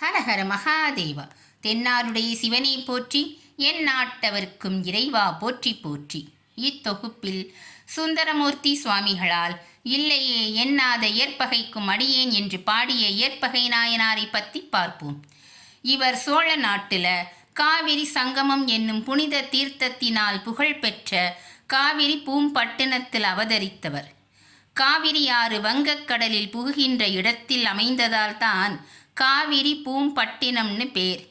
ஹரஹர மகாதேவா. தென்னாருடைய சிவனை போற்றி, என் நாட்டவர்க்கும் இறைவா போற்றி போற்றி. இத்தொகுப்பில் சுந்தரமூர்த்தி சுவாமிகளால் இல்லையே எண்ணாத ஏற்பகைக்கும் அடியேன் என்று பாடிய ஏற்பகை நாயனாரை பற்றி பார்ப்போம். இவர் சோழ நாட்டில் காவிரி சங்கமம் என்னும் புனித தீர்த்தத்தினால் புகழ்பெற்ற காவிரி பூம்பட்டினத்தில் அவதரித்தவர். காவிரி ஆறு வங்கக்கடலில் புகுகின்ற இடத்தில் அமைந்ததால் தான் காவிரி பூம்பட்டினம்னு பேர்.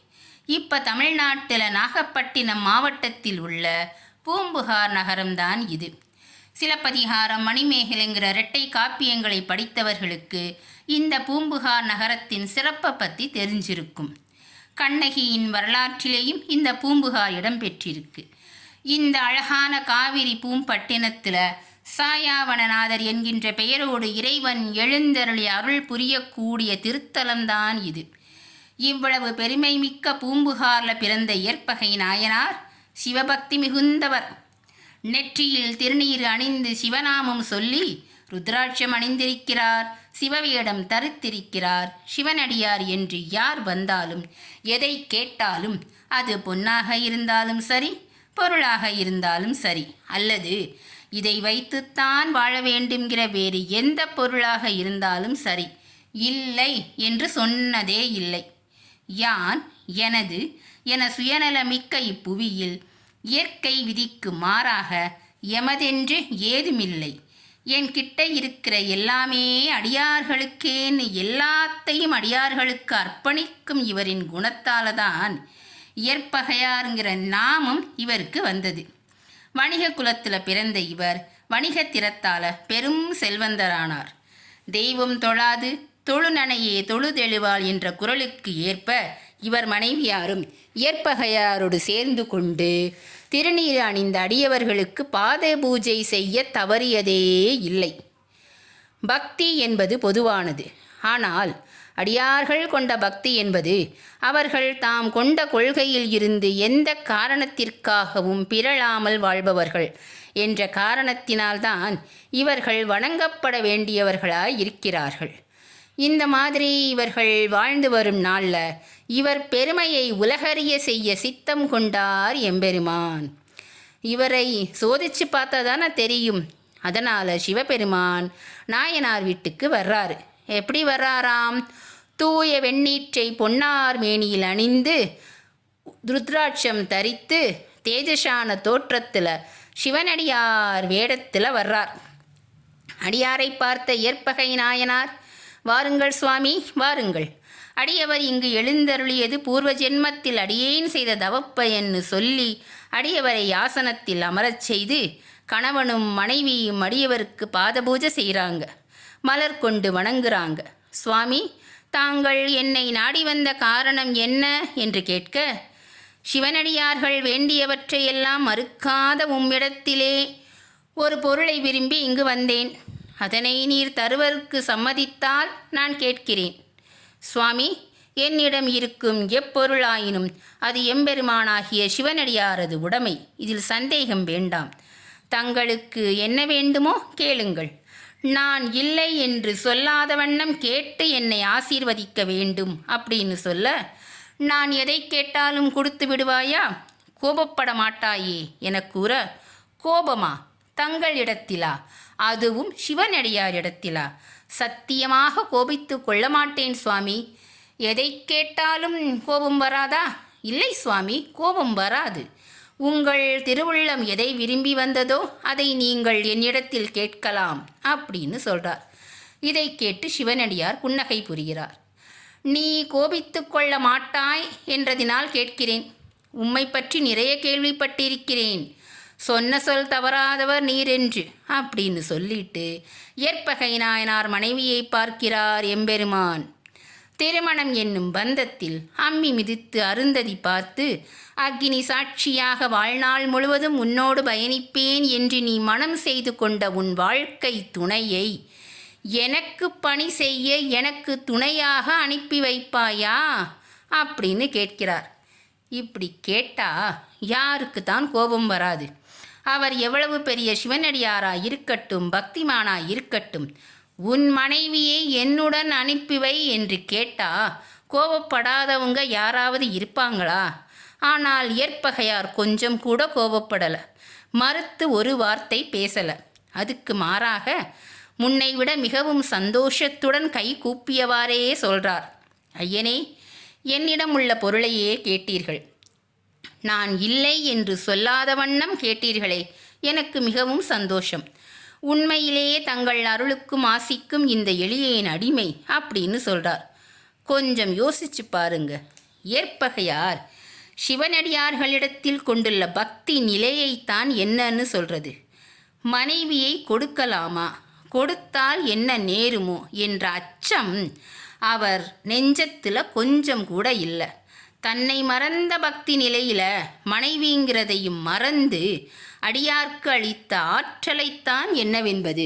இப்போ தமிழ்நாட்டில் நாகப்பட்டினம் மாவட்டத்தில் உள்ள பூம்புகார் நகரம்தான் இது. சிலப்பதிகாரம், மணிமேகலைங்கிற இரட்டை காப்பியங்களை படித்தவர்களுக்கு இந்த பூம்புகார் நகரத்தின் சிறப்பை பற்றி தெரிஞ்சிருக்கும். கண்ணகியின் வரலாற்றிலேயும் இந்த பூம்புகார் இடம்பெற்றிருக்கு. இந்த அழகான காவிரி பூம்பட்டினத்தில் சாயாவனநாதர் என்கின்ற பெயரோடு இறைவன் எழுந்தருளி அருள் புரியக்கூடிய திருத்தலம்தான் இது. இவ்வளவு பெருமை மிக்க பூம்புகாரில் பிறந்த ஏற்பகை நாயனார் சிவபக்தி மிகுந்தவர். நெற்றியில் திருநீர் அணிந்து சிவநாமம் சொல்லி ருத்ராட்சம் அணிந்திருக்கிறார், சிவவேடம் தரித்திருக்கிறார். சிவனடியார் என்று யார் வந்தாலும் எதை கேட்டாலும் அது பொன்னாக இருந்தாலும் சரி, பொருளாக இருந்தாலும் சரி, அல்லது இதை வைத்துத்தான் வாழ வேண்டும்கிற வேறு எந்த பொருளாக இருந்தாலும் சரி, இல்லை என்று சொன்னதே இல்லை. யான் எனது என சுயநலமிக்க இப்புவியில் இயற்கை விதிக்கு மாறாக எமதென்று ஏதுமில்லை, என் கிட்ட இருக்கிற எல்லாமே அடியார்களுக்கேன்னு எல்லாத்தையும் அடியார்களுக்கு அர்ப்பணிக்கும் இவரின் குணத்தால்தான் இயற்பகையாருங்கிற நாமம் இவருக்கு வந்தது. வணிக குலத்தில் பிறந்த இவர் வணிகத்திறத்தால் பெரும் செல்வந்தரானார். தெய்வம் தொழாது தொழுநனையே தொழுதெழுவாள் என்ற குரலுக்கு ஏற்ப இவர் மனைவியாரும் இயற்பகையாரோடு சேர்ந்து கொண்டு திருநீர் அணிந்த அடியவர்களுக்கு பாத பூஜை செய்ய தவறியதே இல்லை. பக்தி என்பது பொதுவானது. ஆனால் அடியார்கள் கொண்ட பக்தி என்பது அவர்கள் தாம் கொண்ட கொள்கையில் இருந்து எந்த காரணத்திற்காகவும் பிறழாமல் வாழ்பவர்கள் என்ற காரணத்தினால்தான் இவர்கள் வணங்கப்பட வேண்டியவர்களாய் இருக்கிறார்கள். இந்த மாதிரி இவர்கள் வாழ்ந்து வரும் நாளில் இவர் பெருமையை உலகறிய செய்ய சித்தம் கொண்டார் எம்பெருமான். இவரை சோதிச்சு பார்த்தா தானே தெரியும். அதனால் சிவபெருமான் நாயனார் வீட்டுக்கு வர்றாரு. எப்படி வர்றாராம்? தூய வெண்ணீற்றை பொன்னார் மேனியில் அணிந்து ருத்ராட்சம் தரித்து தேஜசான தோற்றத்தில் சிவனடியார் வேடத்தில் வர்றார். அடியாரை பார்த்த ஏற்பகை நாயனார், வாருங்கள் சுவாமி வாருங்கள், அடியவர் இங்கு எழுந்தருளியது பூர்வ ஜென்மத்தில் அடியேன் செய்த தவப்பயன்னு சொல்லி அடியவரை ஆசனத்தில் அமரச் செய்து கணவனும் மனைவியும் அடியவருக்கு பாதபூஜை செய்கிறாங்க, மலர் கொண்டு வணங்குறாங்க. சுவாமி, தாங்கள் என்னை நாடி வந்த காரணம் என்ன என்று கேட்க, சிவனடியார்கள் வேண்டியவற்றையெல்லாம் மறுக்காத உம்மிடத்திலே ஒரு பொருளை விரும்பி இங்கு வந்தேன். அதனை நீர் தருவதற்கு சம்மதித்தால் நான் கேட்கிறேன். சுவாமி, என்னிடம் இருக்கும் எப்பொருளாயினும் அது எம்பெருமானாகிய சிவனடியாரது உடைமை, இதில் சந்தேகம் வேண்டாம். தங்களுக்கு என்ன வேண்டுமோ கேளுங்கள். நான் இல்லை என்று சொல்லாத வண்ணம் கேட்டு என்னை ஆசீர்வதிக்க வேண்டும் அப்படின்னு சொல்ல, நான் எதை கேட்டாலும் கொடுத்து விடுவாயா, கோபப்பட மாட்டாயே என கூற, கோபமா? தங்களிடத்திலா? அதுவும் சிவனடியாரிடத்திலா? சத்தியமாக கோபித்து கொள்ள மாட்டேன் சுவாமி. எதை கேட்டாலும் கோபம் வராதா? இல்லை சுவாமி, கோபம் வராது. உங்கள் திருவுள்ளம் எதை விரும்பி வந்ததோ அதை நீங்கள் என்னிடத்தில் கேட்கலாம் அப்படின்னு சொல்கிறார். இதை கேட்டு சிவனடியார் புன்னகை புரிகிறார். நீ கோபித்து கொள்ள மாட்டாய் என்றதினால் கேட்கிறேன். உம்மை பற்றி நிறைய கேள்விப்பட்டிருக்கிறேன், சொன்ன சொல் தவறாதவர் நீரென்று அப்படின்னு சொல்லிட்டு ஏற்பகை நாயனார் மனைவியை பார்க்கிறார் எம்பெருமான். திருமணம் என்னும் பந்தத்தில் அம்மி மிதித்து அருந்ததி பார்த்து, அக்னி சாட்சியாக வாழ்நாள் முழுவதும் உன்னோடு பயணிப்பேன் என்று நீ மனம் செய்து கொண்ட உன் வாழ்க்கை துணையை எனக்கு பணி செய்ய எனக்கு துணையாக அனுப்பி வைப்பாயா அப்படின்னு கேட்கிறார். இப்படி கேட்டால் யாருக்கு தான் கோபம் வராது? அவர் எவ்வளவு பெரிய சிவனடியாராக இருக்கட்டும், பக்திமானாக இருக்கட்டும், உன் மனைவியை என்னுடன் அனுப்பிவை என்று கேட்டா கோபப்படாதவங்க யாராவது இருப்பாங்களா? ஆனால் ஏற்பகையார் கொஞ்சம் கூட கோபப்படலை, மறுத்து ஒரு வார்த்தை பேசலை. அதுக்கு மாறாக முன்னை விட மிகவும் சந்தோஷத்துடன் கை கூப்பியவாறே சொல்றார், ஐயனே, என்னிடம் உள்ள பொருளையே கேட்டீர்கள். நான் இல்லை என்று சொல்லாத வண்ணம் கேட்டீர்களே, எனக்கு மிகவும் சந்தோஷம். உண்மையிலேயே தங்கள் அருளுக்கும் ஆசிக்கும் இந்த எளியேன் அடிமை அப்படின்னு சொல்றார். கொஞ்சம் யோசிச்சு பாருங்க. ஏற்பகையார் சிவனடியார்களிடத்தில் கொண்டுள்ள பக்தி நிலையைத்தான் என்னன்னு சொல்றது. மனைவியை கொடுக்கலாமா, கொடுத்தால் என்ன நேருமோ என்ற அச்சம் அவர் நெஞ்சத்தில் கொஞ்சம் கூட இல்லை. தன்னை மறந்த பக்தி நிலையில் மனைவிங்கிறதையும் மறந்து அடியார்க்கு அளித்த ஆற்றலைத்தான் என்னவென்பது.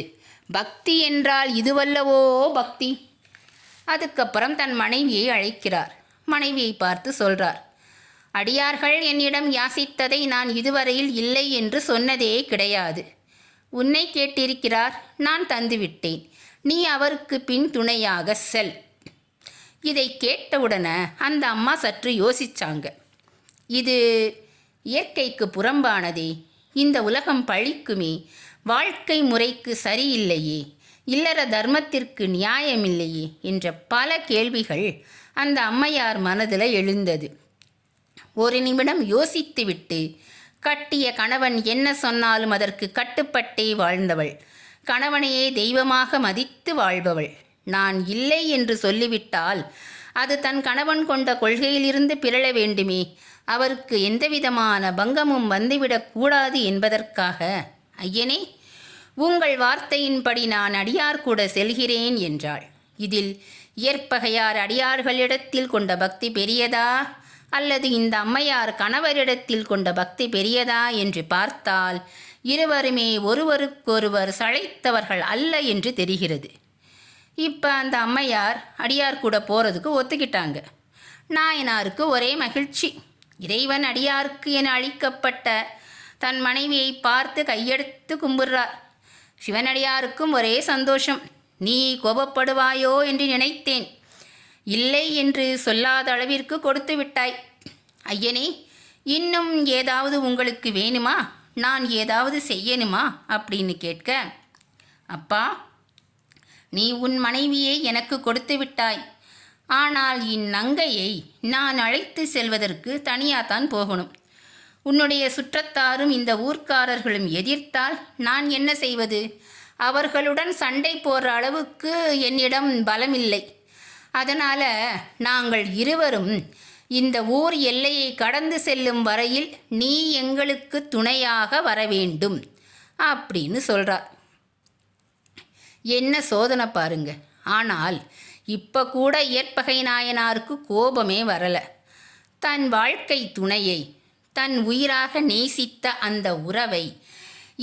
பக்தி என்றால் இதுவல்லவோ பக்தி. அதுக்கப்புறம் தன் மனைவியை அழைக்கிறார். மனைவியை பார்த்து சொல்றார், அடியார்கள் என்னிடம் யாசித்ததை நான் இதுவரையில் இல்லை என்று சொன்னதே கிடையாது. உன்னை கேட்டிருக்கிறார், நான் தந்துவிட்டேன். நீ அவருக்கு பின் துணையாக செல். இதை கேட்டவுடனே அந்த அம்மா சற்று யோசிச்சாங்க. இது இயற்கைக்கு புறம்பானதே, இந்த உலகம் பழிக்குமே, வாழ்க்கை முறைக்கு சரியில்லையே, இல்லற தர்மத்திற்கு நியாயமில்லையே என்ற பல கேள்விகள் அந்த அம்மையார் மனதில் எழுந்தது. ஒரு நிமிடம் யோசித்துவிட்டு, கட்டிய கணவன் என்ன சொன்னாலும் அதற்கு கட்டுப்பட்டே வாழ்ந்தவள், கணவனையே தெய்வமாக மதித்து வாழ்பவள், நான் இல்லை என்று சொல்லிவிட்டால் அது தன் கணவன் கொண்ட கொள்கையிலிருந்து பிறழ வேண்டுமே, அவருக்கு எந்தவிதமான பங்கமும் வந்துவிடக்கூடாது என்பதற்காக, ஐயனே, உங்கள் வார்த்தையின்படி நான் அடியார் கூட செல்கிறேன் என்றாள். இதில் இயற்பகையார் அடியார்களிடத்தில் கொண்ட பக்தி பெரியதா அல்லது இந்த அம்மையார் கணவரிடத்தில் கொண்ட பக்தி பெரியதா என்று பார்த்தால் இருவருமே ஒருவருக்கொருவர் சளைத்தவர்கள் அல்ல என்று தெரிகிறது. இப்போ அந்த அம்மையார் அடியார் கூட போகிறதுக்கு ஒத்துக்கிட்டாங்க. நாயனாருக்கு ஒரே மகிழ்ச்சி. இறைவன் அடியாருக்கு என அளிக்கப்பட்ட தன் மனைவியை பார்த்து கையெடுத்து கும்பிடுறார். சிவனடியாருக்கும் ஒரே சந்தோஷம். நீ கோபப்படுவாயோ என்று நினைத்தேன், இல்லை என்று சொல்லாத அளவிற்கு கொடுத்து விட்டாய். ஐயனே, இன்னும் ஏதாவது உங்களுக்கு வேணுமா, நான் ஏதாவது செய்யணுமா அப்படின்னு கேட்க, அப்பா, நீ உன் மனைவியை எனக்கு கொடுத்து விட்டாய். ஆனால் இந்நங்கையை நான் அழைத்து செல்வதற்கு தனியாகத்தான் போகணும். உன்னுடைய சுற்றத்தாரும் இந்த ஊர்க்காரர்களும் எதிர்த்தால் நான் என்ன செய்வது? அவர்களுடன் சண்டை போடுற அளவுக்கு என்னிடம் பலமில்லை. அதனால் நாங்கள் இருவரும் இந்த ஊர் எல்லையை கடந்து செல்லும் வரையில் நீ எங்களுக்கு துணையாக வர வேண்டும் அப்படின்னு சொல்கிறார். என்ன சோதனை பாருங்க. ஆனால் இப்போ கூட இயற்பகை நாயனாருக்கு கோபமே வரலை. தன் வாழ்க்கை துணையை, தன் உயிராக நேசித்த அந்த உறவை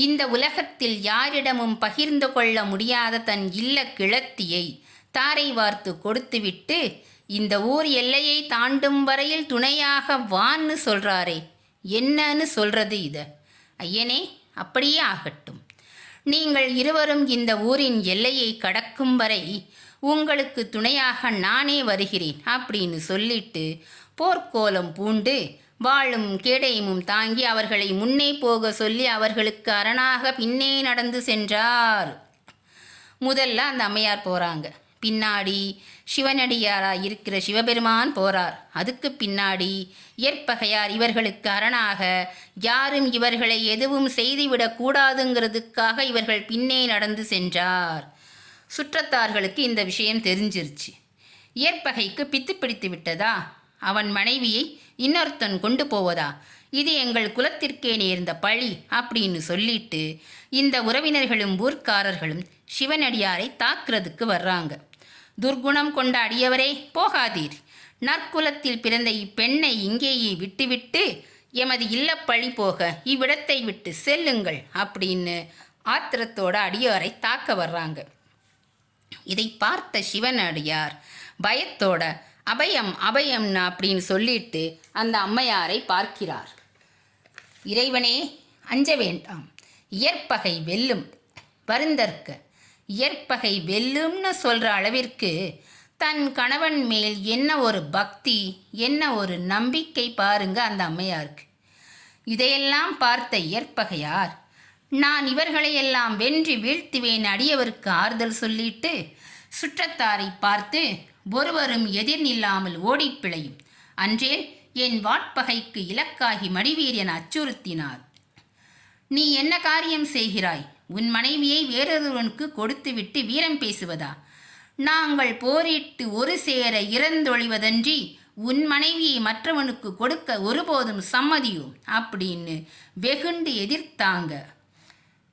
இந்த உலகத்தில் யாரிடமும் பகிர்ந்து கொள்ள முடியாத தன் இல்ல கிழத்தியை தாரை வார்த்து கொடுத்துவிட்டு இந்த ஊர் எல்லையை தாண்டும் வரையில் துணையாக வான்னு சொல்கிறாரே, என்னன்னு சொல்கிறது இதை? ஐயனே, அப்படியே ஆகட்டும். நீங்கள் இருவரும் இந்த ஊரின் எல்லையை கடக்கும் வரை உங்களுக்கு துணையாக நானே வருகிறேன் அப்படின்னு சொல்லிட்டு போர்க்கோலம் பூண்டு வாளும் கேடயமும் தாங்கி அவர்களை முன்னே போக சொல்லி அவர்களுக்கு அரணாக பின்னே நடந்து சென்றார். முதல்ல அந்த அம்மையார் போகிறாங்க. பின்னாடி சிவனடியாராக இருக்கிற சிவபெருமான் போகிறார். அதுக்கு பின்னாடி இயற்பகையார் இவர்களுக்கு அரணாக, யாரும் இவர்களை எதுவும் செய்துவிடக்கூடாதுங்கிறதுக்காக இவர்கள் பின்னே நடந்து சென்றார். சுற்றத்தார்களுக்கு இந்த விஷயம் தெரிஞ்சிருச்சு. இயற்பகைக்கு பித்து பிடித்து விட்டதா? அவன் மனைவியை இன்னொருத்தன் கொண்டு போவதா? இது எங்கள் குலத்திற்கே நேர்ந்த பழி அப்படின்னு சொல்லிட்டு இந்த உறவினர்களும் ஊர்க்காரர்களும் சிவனடியாரை தாக்குறதுக்கு வர்றாங்க. துர்குணம் கொண்ட அடியவரே, போகாதீர். நற்குலத்தில் பிறந்த இப்பெண்ணை இங்கேயே விட்டுவிட்டு எமது இல்லப்பழி போக இவ்விடத்தை விட்டு செல்லுங்கள் அப்படின்னு ஆத்திரத்தோட அடியாரை தாக்க வர்றாங்க. இதை பார்த்த சிவனடியார் பயத்தோட அபயம் அபயம்னா அப்படின்னு சொல்லிட்டு அந்த அம்மையாரை பார்க்கிறார். இறைவனே, அஞ்ச வேண்டாம், இயற்பகை வெல்லும், வருந்தற்க. இயற்பகை வெல்லும்னு சொல்கிற அளவிற்கு தன் கணவன் மேல் என்ன ஒரு பக்தி, என்ன ஒரு நம்பிக்கை பாருங்க அந்த அம்மையாருக்கு. இதையெல்லாம் பார்த்த ஏற்பகையார், நான் இவர்களையெல்லாம் வென்று வீழ்த்துவேன், அடியவருக்கு ஆறுதல் சொல்லிட்டு சுற்றத்தாரை பார்த்து, ஒருவரும் எதிர் நில்லாமல் ஓடிப் பிழையும், அன்றேல் என் வாட்பகைக்கு இலக்காகி மடிவீர் என அச்சுறுத்தினார். நீ என்ன காரியம் செய்கிறாய்? உன் மனைவியை வேறொருவனுக்கு கொடுத்துவிட்டு வீரம் பேசுவதா? நாங்கள் போரிட்டு ஒரு சேர இறந்தொழிவதன்றி உன் மனைவியை மற்றவனுக்கு கொடுக்க ஒருபோதும் சம்மதியும் அப்படின்னு வெகுண்டு எதிர்த்தாங்க.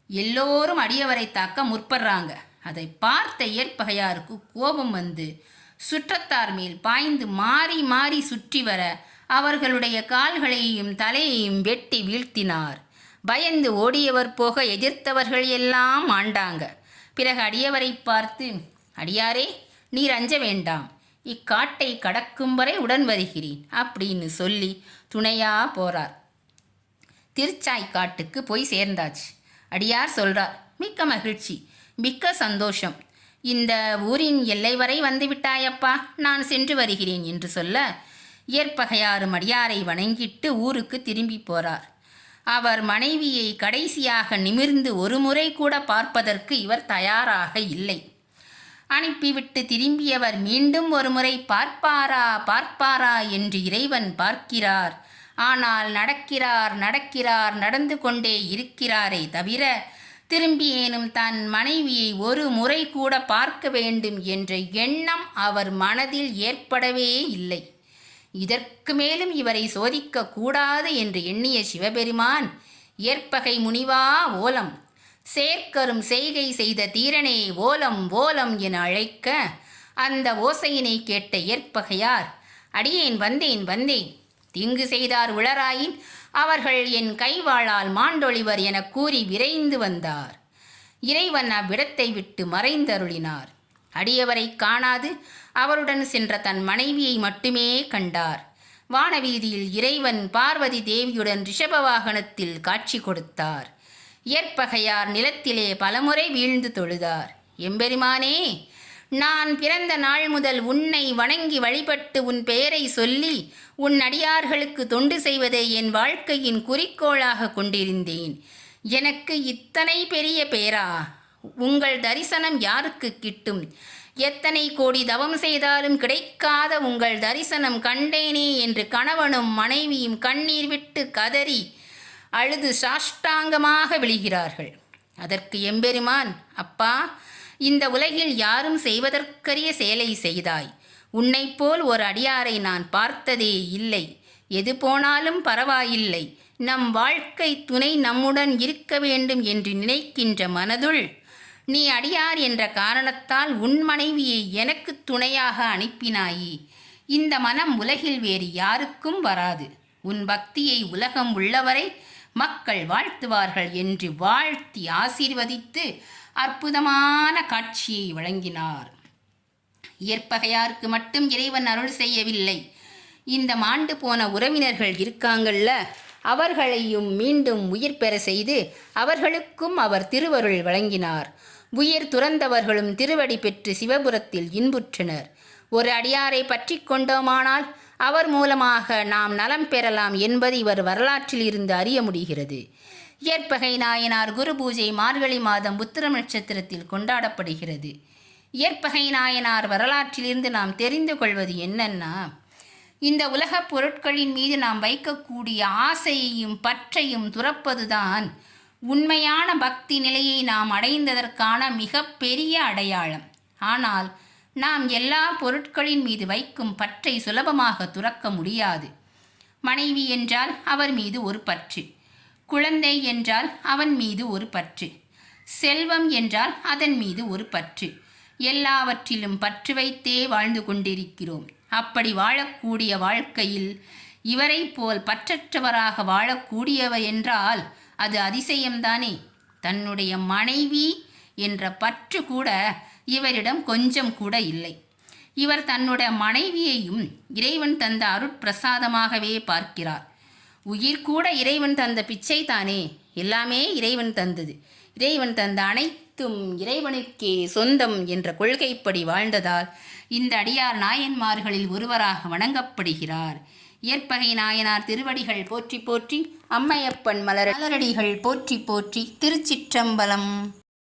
எல்லோரும் அடியவரை தாக்க முற்படுறாங்க. அதை பார்த்த ஏற்பகையாருக்கு கோபம் வந்து சுற்றத்தார் மேல் பாய்ந்து மாறி மாறி சுற்றி வர அவர்களுடைய கால்களையும் தலையையும் வெட்டி வீழ்த்தினார். பயந்து ஓடியவர் போக எதிர்த்தவர்கள் எல்லாம் ஆண்டாங்க. பிறகு அடியவரை பார்த்து, அடியாரே, நீர் அஞ்ச வேண்டாம், இக்காட்டை கடக்கும் வரை உடன் வருகிறேன் அப்படின்னு சொல்லி துணையா போறார். திருச்சாய்க்காட்டுக்கு போய் சேர்ந்தாச்சு. அடியார் சொல்றார், மிக்க மகிழ்ச்சி, மிக்க சந்தோஷம், இந்த ஊரின் எல்லை வரை வந்து விட்டாயப்பா, நான் சென்று வருகிறேன் என்று சொல்ல ஏற்பகையாரும் அடியாரை வணங்கிட்டு ஊருக்கு திரும்பி போறார். அவர் மனைவியை கடைசியாக நிமிர்ந்து ஒரு முறை கூட பார்ப்பதற்கு இவர் தயாராக இல்லை. அனுப்பிவிட்டு திரும்பியவர் மீண்டும் ஒரு முறை பார்ப்பாரா பார்ப்பாரா என்று இறைவன் பார்க்கிறார். ஆனால் நடக்கிறார் நடந்து கொண்டே இருக்கிறாரே தவிர திரும்பியேனும் தன் மனைவியை ஒரு முறை கூட பார்க்க வேண்டும் என்ற எண்ணம் அவர் மனதில் ஏற்படவே இல்லை. இதற்கு மேலும் இவரை சோதிக்க கூடாது என்று எண்ணிய சிவபெருமான், ஏற்பகை முனிவா ஓலம், சேர்க்கரும் செய்கை செய்த தீரனே ஓலம் ஓலம் என அழைக்க, அந்த ஓசையினை கேட்ட ஏற்பகையார், அடியேன் வந்தேன், தீங்கு செய்தார் உளராயின் அவர்கள் என் கைவாளால் மாண்டொழிவர் என கூறி விரைந்து வந்தார். இறைவன் அவ்விடத்தை விட்டு மறைந்தருளினார். அடியவரை காணாது அவருடன் சென்ற தன் மனைவியை மட்டுமே கண்டார். வானவீதியில் இறைவன் பார்வதி தேவியுடன் ரிஷப வாகனத்தில் காட்சி கொடுத்தார். ஏற்பகையார் நிலத்திலே பலமுறை வீழ்ந்து தொழுதார். எம்பெருமானே, நான் பிறந்த நாள் முதல் உன்னை வணங்கி வழிபட்டு உன் பெயரை சொல்லி உன் அடியார்களுக்கு தொண்டு செய்வதை என் வாழ்க்கையின் குறிக்கோளாக கொண்டிருந்தேன். எனக்கு இத்தனை பெரிய பேரா? உங்கள் தரிசனம் யாருக்கு கிட்டும்? எத்தனை கோடி தவம் செய்தாலும் கிடைக்காத உங்கள் தரிசனம் கண்டேனே என்று கணவனும் மனைவியும் கண்ணீர் விட்டு கதறி அழுது சாஷ்டாங்கமாக விழுகிறார்கள். அதற்கு எம்பெருமான், அப்பா, இந்த உலகில் யாரும் செய்வதற்கரிய செயலை செய்தாய். உன்னைப்போல் ஒரு அடியாரை நான் பார்த்ததே இல்லை. எது போனாலும் பரவாயில்லை, நம் வாழ்க்கை துணை நம்முடன் இருக்க வேண்டும் என்று நினைக்கின்ற மனதுள் நீ அடியார் என்ற காரணத்தால் உன் மனைவியை எனக்கு துணையாக அனுப்பினாயே. இந்த மனம் உலகில் வேறு யாருக்கும் வராது. உன் பக்தியை உலகம் உள்ளவரை மக்கள் வாழ்த்துவார்கள் என்று வாழ்த்தி ஆசீர்வதித்து அற்புதமான காட்சியை வழங்கினார். ஏற்பகையாருக்கு மட்டும் இறைவன் அருள் செய்யவில்லை. இந்த மாண்டு போன உறவினர்கள் இருக்காங்கள்ல, அவர்களையும் மீண்டும் உயிர் பெற செய்து அவர்களுக்கும் அவர் திருவருள் வழங்கினார். உயிர் துறந்தவர்களும் திருவடி பெற்று சிவபுரத்தில் இன்புற்றனர். ஒரு அடியாரை பற்றி கொண்டோமானால் அவர் மூலமாக நாம் நலம் பெறலாம் என்பது இவர் வரலாற்றில் இருந்து அறிய முடிகிறது. ஏற்பகை நாயனார் குரு பூஜை மார்கழி மாதம் உத்திரம் நட்சத்திரத்தில் கொண்டாடப்படுகிறது. ஏற்பகை நாயனார் வரலாற்றிலிருந்து நாம் தெரிந்து கொள்வது என்னன்னா, இந்த உலகப் பொருட்களின் மீது நாம் வைக்கக்கூடிய ஆசையையும் பற்றையும் துறப்பதுதான் உண்மையான பக்தி நிலையை நாம் அடைந்ததற்கான மிகப்பெரிய அடையாளம். ஆனால் நாம் எல்லா பொருட்களின் மீது வைக்கும் பற்றை சுலபமாக துறக்க முடியாது. மனைவி என்றால் அவர் மீது ஒரு பற்று, குழந்தை என்றால் அவன் மீது ஒரு பற்று, செல்வம் என்றால் அதன் மீது ஒரு பற்று, எல்லாவற்றிலும் பற்று வைத்தே வாழ்ந்து கொண்டிருக்கிறோம். அப்படி வாழக்கூடிய வாழ்க்கையில் இவரை போல் பற்றற்றவராக வாழக்கூடியவர் என்றால் அது அதிசயம்தானே. தன்னுடைய மனைவி என்ற பற்று கூட இவரிடம் கொஞ்சம் கூட இல்லை. இவர் தன்னுடைய மனைவியையும் இறைவன் தந்த அருட்பிரசாதமாகவே பார்க்கிறார். உயிர் கூட இறைவன் தந்த பிச்சை தானே. எல்லாமே இறைவன் தந்தது. இறைவன் தந்த அனைத்து அனைத்தும் இறைவனுக்கே சொந்தம் என்ற கொள்கைப்படி வாழ்ந்ததால் இந்த அடியார் நாயன்மார்களில் ஒருவராக வணங்கப்படுகிறார். இயற்பகை நாயனார் திருவடிகள் போற்றி போற்றி, அம்மையப்பன் மலரடிகள் போற்றி போற்றி. திருச்சிற்றம்பலம்.